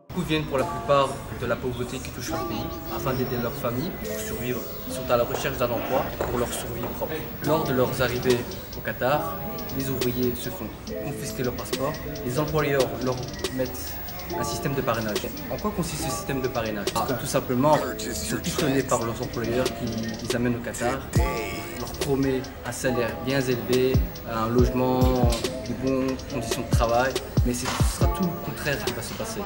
Beaucoup viennent pour la plupart de la pauvreté qui touche leur pays, afin d'aider leur famille pour survivre. Ils sont à la recherche d'un emploi pour leur survie propre. Lors de leurs arrivées au Qatar, les ouvriers se font confisquer leur passeport. Les employeurs leur mettent un système de parrainage. En quoi consiste ce système de parrainage? Tout simplement, ils sont pistonnés par leurs employeurs qui les amènent au Qatar, leur promet un salaire bien élevé, un logement, de bonnes conditions de travail, mais ce sera tout le contraire qui va se passer.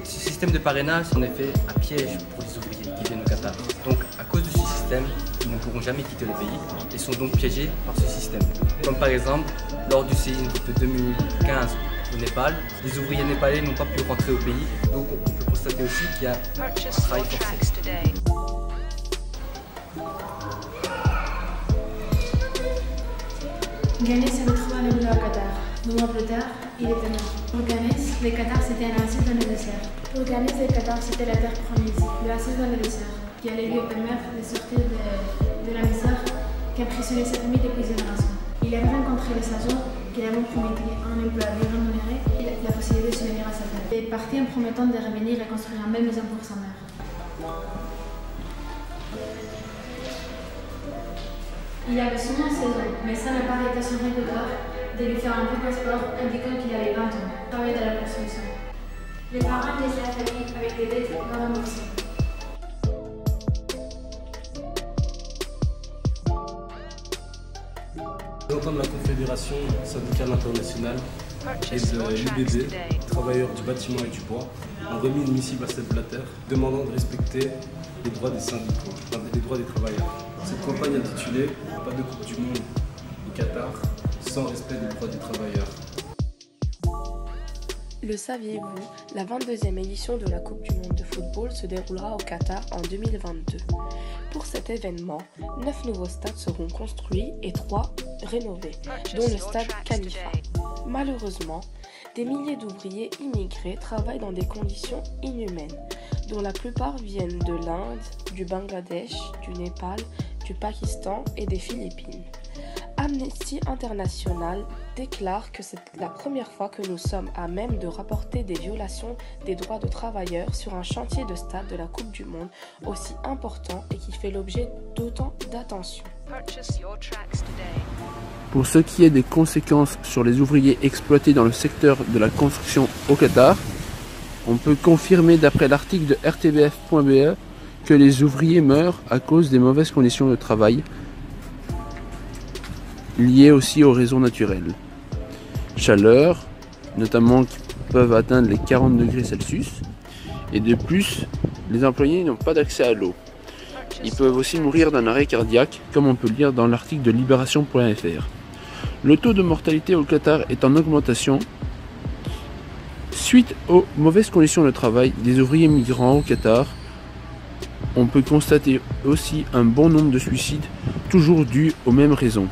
Ce système de parrainage est en effet un piège pour les ouvriers qui viennent au Qatar. Donc à cause de ce système, ils ne pourront jamais quitter le pays et sont donc piégés par ce système. Comme par exemple, lors du séisme de 2015 au Népal, les ouvriers népalais n'ont pas pu rentrer au pays, donc on peut constater aussi qu'il y a un travail forcé. Ganes se retrouvait à l'émigrer au Qatar. 2 mois plus tard, il était mort. Pour Ganes, le Qatar c'était un oasis dans le désert. Pour Ganes, le Qatar c'était la terre promise, l'oasis dans le désert, qui allait lui permettre de sortir de la misère qui emprisonnait sa famille depuis générations. Il avait rencontré les agents qui lui avaient promis un emploi bien rémunéré et la possibilité de subvenir à sa terre. Il est parti en promettant de revenir et construire une belle maison pour sa mère. Il avait seulement 16 ans, mais ça n'a pas arrêté son rêve de lui faire un faux passeport indiquant qu'il avait 20 ans, travailler dans la construction. Les parents laissaient la famille avec des dettes non remboursées. Représentant de la Confédération syndicale internationale et de l'UBD, travailleurs du bâtiment et du bois, ont remis une missive à Sepp Blatter demandant de respecter les droits des syndicats, les droits des travailleurs. Cette campagne intitulée « Pas de Coupe du Monde au Qatar sans respect des droits des travailleurs ». Le saviez-vous, la 22e édition de la Coupe du Monde de football se déroulera au Qatar en 2022. Pour cet événement, 9 nouveaux stades seront construits et 3 rénovés, dont le stade Khalifa. Malheureusement, des milliers d'ouvriers immigrés travaillent dans des conditions inhumaines, dont la plupart viennent de l'Inde, du Bangladesh, du Népal, du Pakistan et des Philippines. Amnesty International déclare que c'est la première fois que nous sommes à même de rapporter des violations des droits de travailleurs sur un chantier de stade de la Coupe du Monde aussi important et qui fait l'objet d'autant d'attention. Pour ce qui est des conséquences sur les ouvriers exploités dans le secteur de la construction au Qatar, on peut confirmer d'après l'article de rtbf.be que les ouvriers meurent à cause des mauvaises conditions de travail, liées aussi aux raisons naturelles. Chaleur, notamment qui peuvent atteindre les 40 degrés Celsius, et de plus, les employés n'ont pas d'accès à l'eau. Ils peuvent aussi mourir d'un arrêt cardiaque, comme on peut le lire dans l'article de Libération.fr. Le taux de mortalité au Qatar est en augmentation suite aux mauvaises conditions de travail des ouvriers migrants au Qatar. On peut constater aussi un bon nombre de suicides, toujours dus aux mêmes raisons.